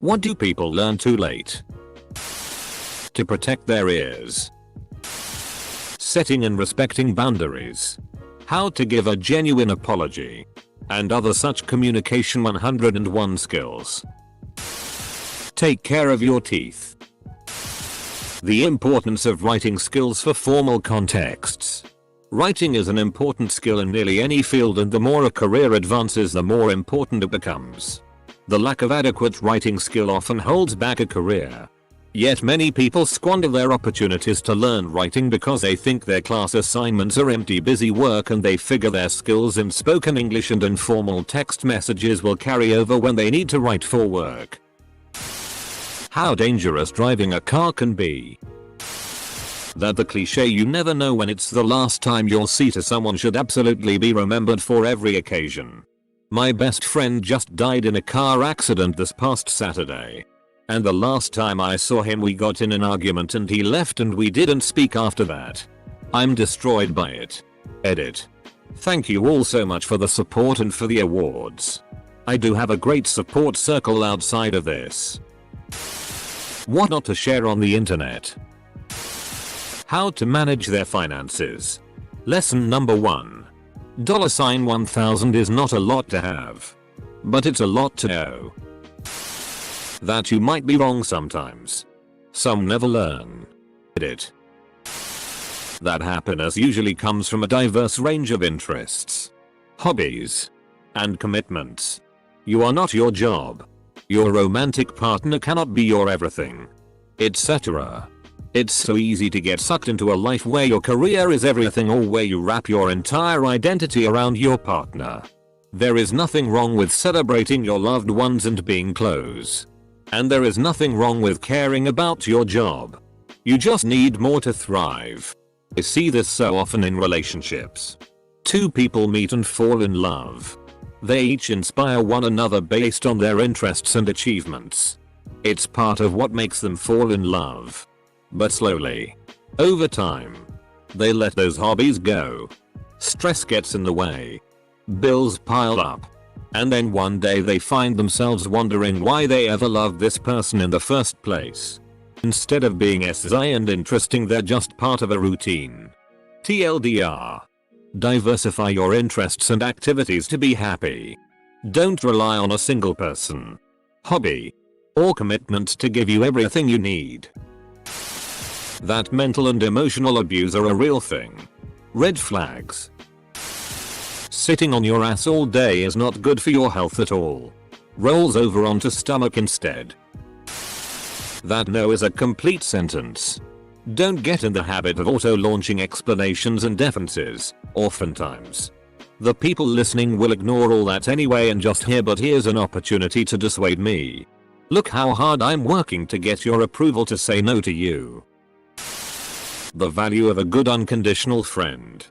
What do people learn too late? To protect their ears. Setting and respecting boundaries. How to give a genuine apology. And other such communication 101 skills. Take care of your teeth. The importance of writing skills for formal contexts. Writing is an important skill in nearly any field, and the more a career advances, the more important it becomes. The lack of adequate writing skill often holds back a career. Yet many people squander their opportunities to learn writing because they think their class assignments are empty busy work, and they figure their skills in spoken English and informal text messages will carry over when they need to write for work. How dangerous driving a car can be. That the cliche "you never know when it's the last time you'll see" to someone should absolutely be remembered for every occasion. My best friend just died in a car accident this past Saturday. And the last time I saw him we got in an argument and he left and we didn't speak after that. I'm destroyed by it. Edit. Thank you all so much for the support and for the awards. I do have a great support circle outside of this. What not to share on the internet. How to manage their finances. Lesson number 1. $1000 is not a lot to have. But it's a lot to know. That you might be wrong sometimes. Some never learn. Edit. That happiness usually comes from a diverse range of interests, hobbies, and commitments. You are not your job. Your romantic partner cannot be your everything, etc. It's so easy to get sucked into a life where your career is everything, or where you wrap your entire identity around your partner. There is nothing wrong with celebrating your loved ones and being close. And there is nothing wrong with caring about your job. You just need more to thrive. I see this so often in relationships. Two people meet and fall in love. They each inspire one another based on their interests and achievements. It's part of what makes them fall in love. But slowly, over time, they let those hobbies go. Stress gets in the way. Bills pile up. And then one day they find themselves wondering why they ever loved this person in the first place. Instead of being SI and interesting, they're just part of a routine. TLDR. Diversify your interests and activities to be happy. Don't rely on a single person, hobby, or commitment to give you everything you need. That mental and emotional abuse are a real thing. Red flags. Sitting on your ass all day is not good for your health at all. Rolls over onto stomach instead. That no is a complete sentence. Don't get in the habit of auto-launching explanations and defenses, oftentimes. The people listening will ignore all that anyway and just hear, "But here's an opportunity to dissuade me. Look how hard I'm working to get your approval to say no to you." The value of a good unconditional friend.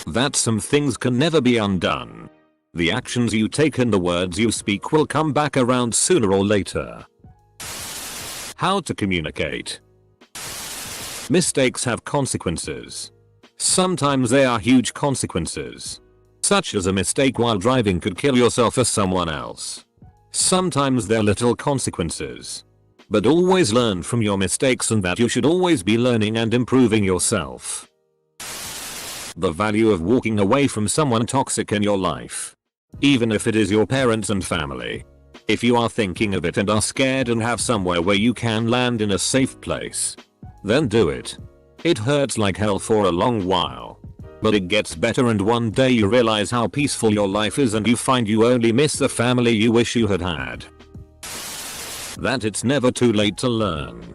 That some things can never be undone. The actions you take and the words you speak will come back around sooner or later. How to communicate. Mistakes have consequences. Sometimes they are huge consequences. Such as a mistake while driving could kill yourself or someone else. Sometimes they're little consequences. But always learn from your mistakes, and that you should always be learning and improving yourself. The value of walking away from someone toxic in your life. Even if it is your parents and family. If you are thinking of it and are scared and have somewhere where you can land in a safe place, then do it. It hurts like hell for a long while. But it gets better, and one day you realize how peaceful your life is, and you find you only miss the family you wish you had had. That it's never too late to learn.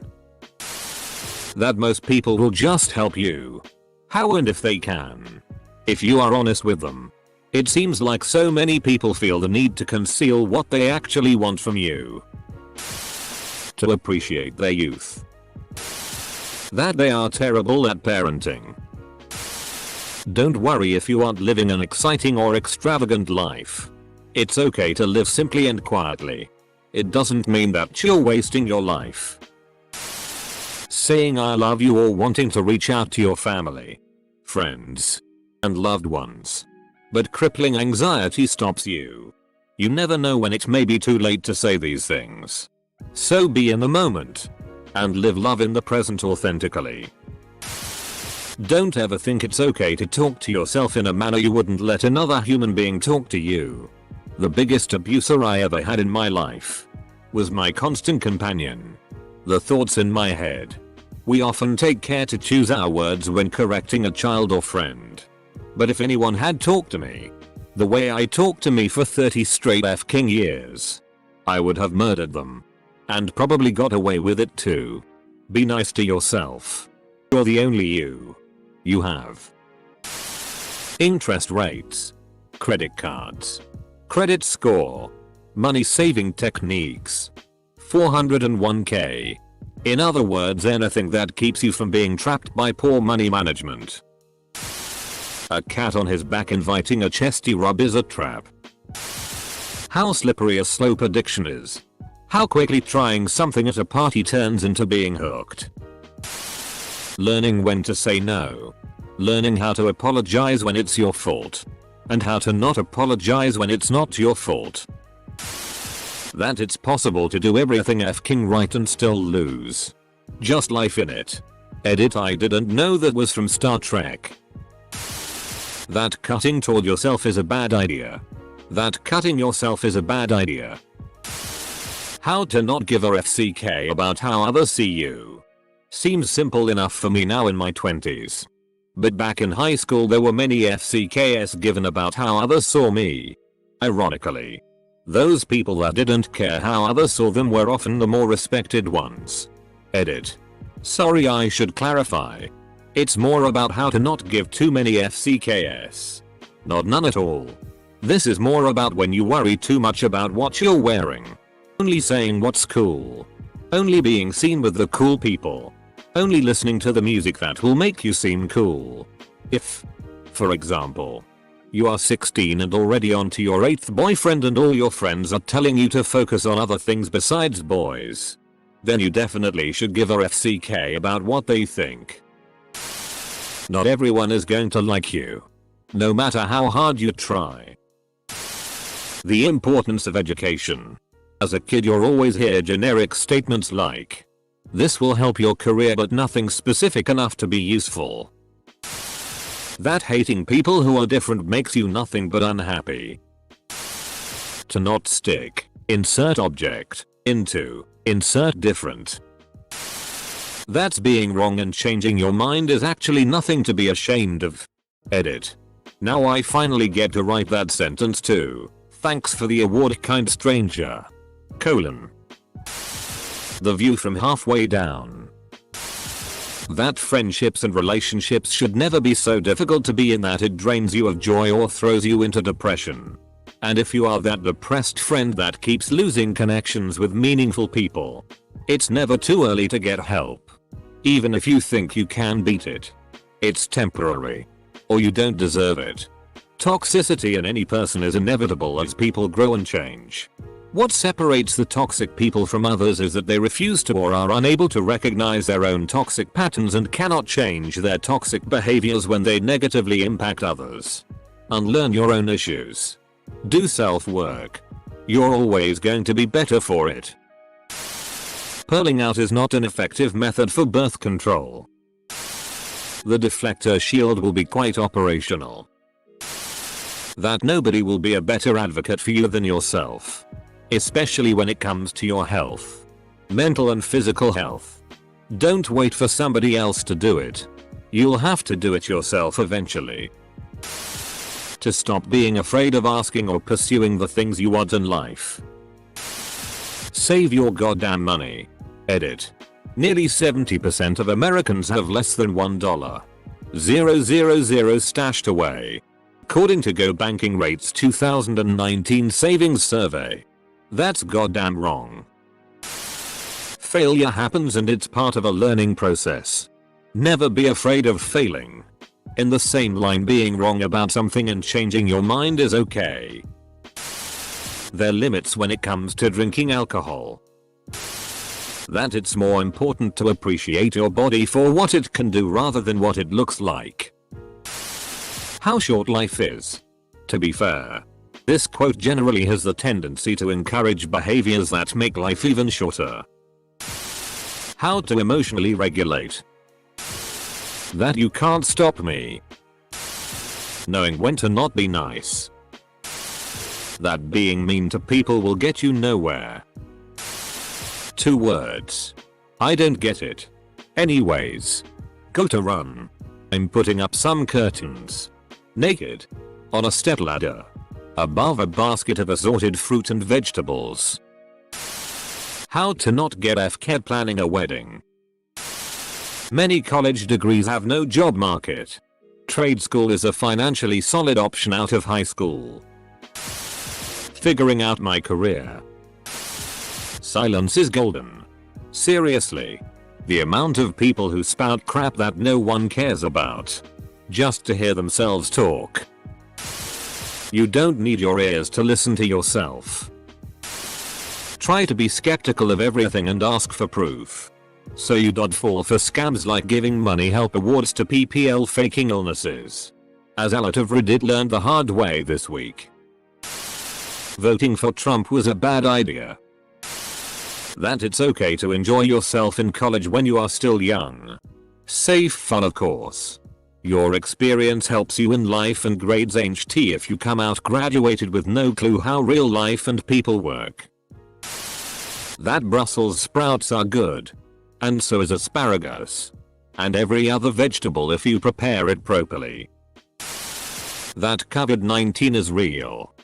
That most people will just help you. How and if they can. If you are honest with them. It seems like so many people feel the need to conceal what they actually want from you. To appreciate their youth. That they are terrible at parenting. Don't worry if you aren't living an exciting or extravagant life. It's okay to live simply and quietly. It doesn't mean that you're wasting your life. Saying "I love you" or wanting to reach out to your family, friends, and loved ones. But crippling anxiety stops you. You never know when it may be too late to say these things. So be in the moment. And live love in the present authentically. Don't ever think it's okay to talk to yourself in a manner you wouldn't let another human being talk to you. The biggest abuser I ever had in my life was my constant companion. The thoughts in my head. We often take care to choose our words when correcting a child or friend. But if anyone had talked to me the way I talked to me for 30 straight f***ing years, I would have murdered them. And probably got away with it too. Be nice to yourself. You're the only you have. Interest rates. Credit cards. Credit score. Money saving techniques. 401k. In other words, anything that keeps you from being trapped by poor money management. A cat on his back inviting a chesty rub is a trap. How slippery a slope addiction is. How quickly trying something at a party turns into being hooked. Learning when to say no. Learning how to apologize when it's your fault. And how to not apologize when it's not your fault. That it's possible to do everything f***ing right and still lose. Just life in it. Edit, I didn't know that was from Star Trek. That cutting toward yourself is a bad idea. That cutting yourself is a bad idea. How to not give a FCK about how others see you. Seems simple enough for me now in my 20s. But back in high school there were many FCKs given about how others saw me. Ironically, those people that didn't care how others saw them were often the more respected ones. Edit. Sorry, I should clarify. It's more about how to not give too many FCKs. Not none at all. This is more about when you worry too much about what you're wearing. Only saying what's cool. Only being seen with the cool people. Only listening to the music that will make you seem cool. If, for example, you are 16 and already onto your 8th boyfriend and all your friends are telling you to focus on other things besides boys, then you definitely should give a FCK about what they think. Not everyone is going to like you. No matter how hard you try. The importance of education. As a kid you'll always hear generic statements like, "This will help your career," but nothing specific enough to be useful. That hating people who are different makes you nothing but unhappy. To not stick, insert object, into, insert different. That's being wrong, and changing your mind is actually nothing to be ashamed of. Edit. Now I finally get to write that sentence too. Thanks for the award, kind stranger. Colon. The view from halfway down. That friendships and relationships should never be so difficult to be in that it drains you of joy or throws you into depression. And if you are that depressed friend that keeps losing connections with meaningful people, it's never too early to get help. Even if you think you can beat it. It's temporary. Or you don't deserve it. Toxicity in any person is inevitable as people grow and change. What separates the toxic people from others is that they refuse to or are unable to recognize their own toxic patterns and cannot change their toxic behaviors when they negatively impact others. Unlearn your own issues. Do self-work. You're always going to be better for it. Pulling out is not an effective method for birth control. The deflector shield will be quite operational. That nobody will be a better advocate for you than yourself. Especially when it comes to your health. Mental and physical health. Don't wait for somebody else to do it. You'll have to do it yourself eventually. To stop being afraid of asking or pursuing the things you want in life. Save your goddamn money. Edit. Nearly 70% of Americans have less than $1,000 stashed away. According to Go Banking Rate's 2019 savings survey. That's goddamn wrong. Failure happens and it's part of a learning process. Never be afraid of failing. In the same line, being wrong about something and changing your mind is okay. There are limits when it comes to drinking alcohol. That it's more important to appreciate your body for what it can do rather than what it looks like. How short life is. To be fair, This quote generally has the tendency to encourage behaviors that make life even shorter. How to emotionally regulate. That you can't stop me. Knowing when to not be nice. That being mean to people will get you nowhere. 2 words. I don't get it. Anyways. Go to run. I'm putting up some curtains. Naked. On a stepladder. Above a basket of assorted fruit and vegetables. How to not get FK'd planning a wedding. Many college degrees have no job market. Trade school is a financially solid option out of high school. Figuring out my career. Silence is golden. Seriously. The amount of people who spout crap that no one cares about. Just to hear themselves talk. You don't need your ears to listen to yourself. Try to be skeptical of everything and ask for proof. So you don't fall for scams like giving money help awards to PPL faking illnesses. As a lot of Reddit learned the hard way this week. Voting for Trump was a bad idea. That it's okay to enjoy yourself in college when you are still young. Safe fun of course. Your experience helps you in life and grades ain't tea if you come out graduated with no clue how real life and people work. That Brussels sprouts are good. And so is asparagus. And every other vegetable if you prepare it properly. That COVID-19 is real.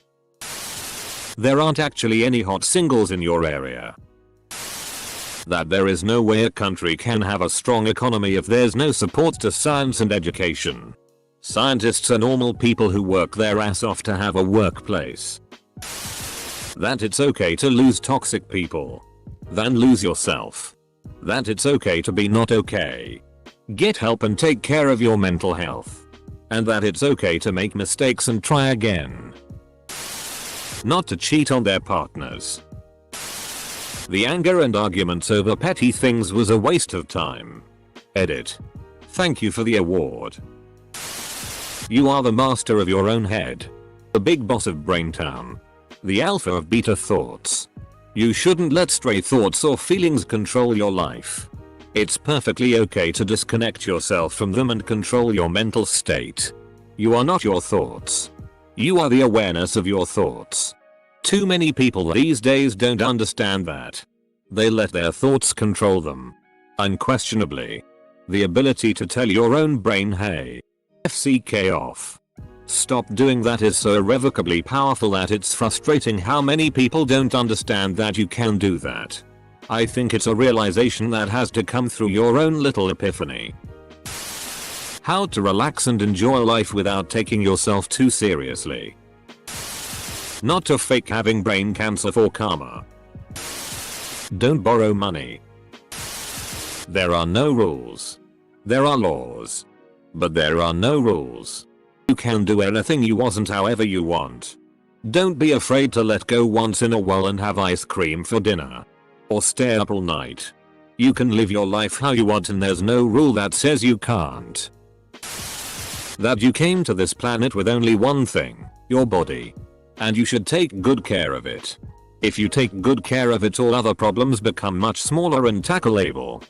There aren't actually any hot singles in your area. That there is no way a country can have a strong economy if there's no support to science and education. Scientists are normal people who work their ass off to have a workplace. That it's okay to lose toxic people. Then lose yourself. That it's okay to be not okay. Get help and take care of your mental health. And that it's okay to make mistakes and try again. Not to cheat on their partners. The anger and arguments over petty things was a waste of time. Edit. Thank you for the award. You are the master of your own head. The big boss of Braintown. The alpha of beta thoughts. You shouldn't let stray thoughts or feelings control your life. It's perfectly okay to disconnect yourself from them and control your mental state. You are not your thoughts. You are the awareness of your thoughts. Too many people these days don't understand that. They let their thoughts control them. Unquestionably. The ability to tell your own brain hey. FCK off. Stop doing that is so irrevocably powerful that it's frustrating how many people don't understand that you can do that. I think it's a realization that has to come through your own little epiphany. How to relax and enjoy life without taking yourself too seriously. Not to fake having brain cancer for karma. Don't borrow money. There are no rules. There are laws. But there are no rules. You can do anything you want however you want. Don't be afraid to let go once in a while and have ice cream for dinner. Or stay up all night. You can live your life how you want and there's no rule that says you can't. That you came to this planet with only one thing, your body. And you should take good care of it. If you take good care of it, all other problems become much smaller and tackleable.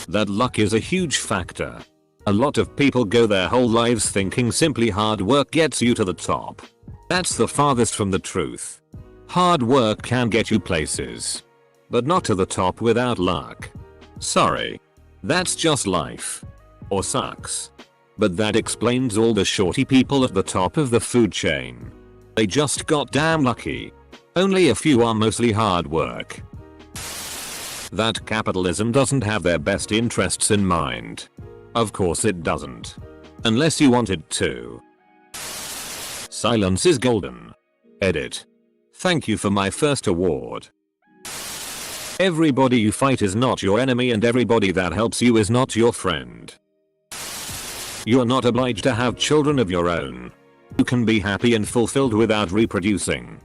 That luck is a huge factor. A lot of people go their whole lives thinking simply hard work gets you to the top. That's the farthest from the truth. Hard work can get you places. But not to the top without luck. Sorry. That's just life. Or sucks. But that explains all the shorty people at the top of the food chain. They just got damn lucky. Only a few are mostly hard work. That capitalism doesn't have their best interests in mind. Of course it doesn't. Unless you want it to. Silence is golden. Edit. Thank you for my first award. Everybody you fight is not your enemy and everybody that helps you is not your friend. You are not obliged to have children of your own. You can be happy and fulfilled without reproducing.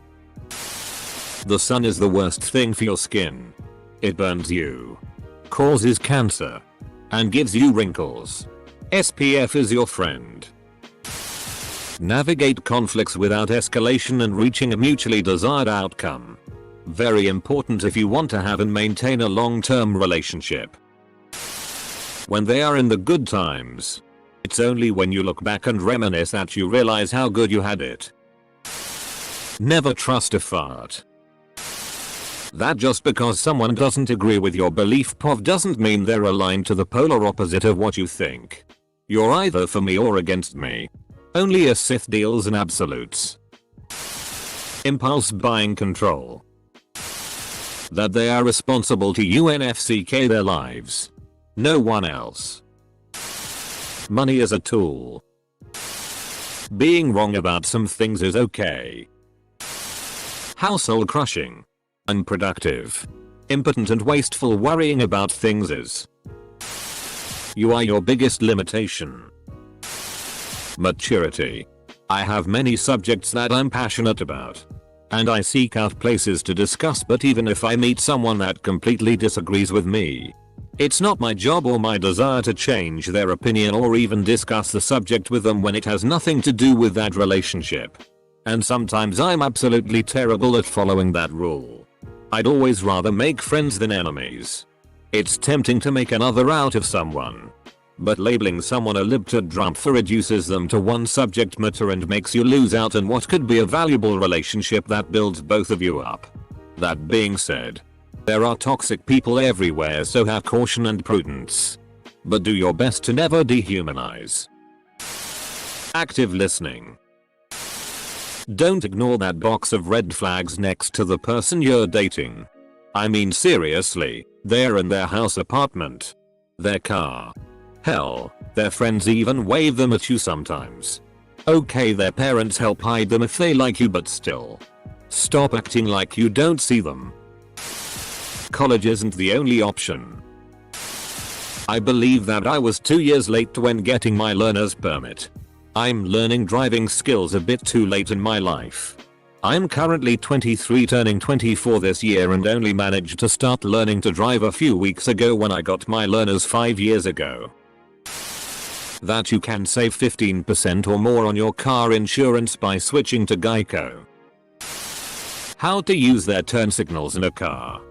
The sun is the worst thing for your skin. It burns you. Causes cancer. And gives you wrinkles. SPF is your friend. Navigate conflicts without escalation and reaching a mutually desired outcome. Very important if you want to have and maintain a long-term relationship. When they are in the good times, it's only when you look back and reminisce that you realize how good you had it. Never trust a fart. That just because someone doesn't agree with your belief POV doesn't mean they're aligned to the polar opposite of what you think. You're either for me or against me. Only a Sith deals in absolutes. Impulse buying control. That they are responsible to UNFCK their lives. No one else. Money is a tool. Being wrong about some things is okay. Household crushing. Unproductive. Impotent and wasteful worrying about things is. You are your biggest limitation. Maturity. I have many subjects that I'm passionate about. And I seek out places to discuss, but even if I meet someone that completely disagrees with me, it's not my job or my desire to change their opinion or even discuss the subject with them when it has nothing to do with that relationship. And sometimes I'm absolutely terrible at following that rule. I'd always rather make friends than enemies. It's tempting to make another out of someone. But labeling someone a libtard drumpfer reduces them to one subject matter and makes you lose out on what could be a valuable relationship that builds both of you up. That being said, there are toxic people everywhere, so have caution and prudence. But do your best to never dehumanize. Active listening. Don't ignore that box of red flags next to the person you're dating. I mean seriously, they're in their house, apartment, their car. Hell, their friends even wave them at you sometimes. Okay, their parents help hide them if they like you, but still. Stop acting like you don't see them. College isn't the only option. I believe that I was 2 years late when getting my learner's permit. I'm learning driving skills a bit too late in my life. I'm currently 23 turning 24 this year and only managed to start learning to drive a few weeks ago when I got my learners 5 years ago. That you can save 15% or more on your car insurance by switching to Geico. How to use their turn signals in a car.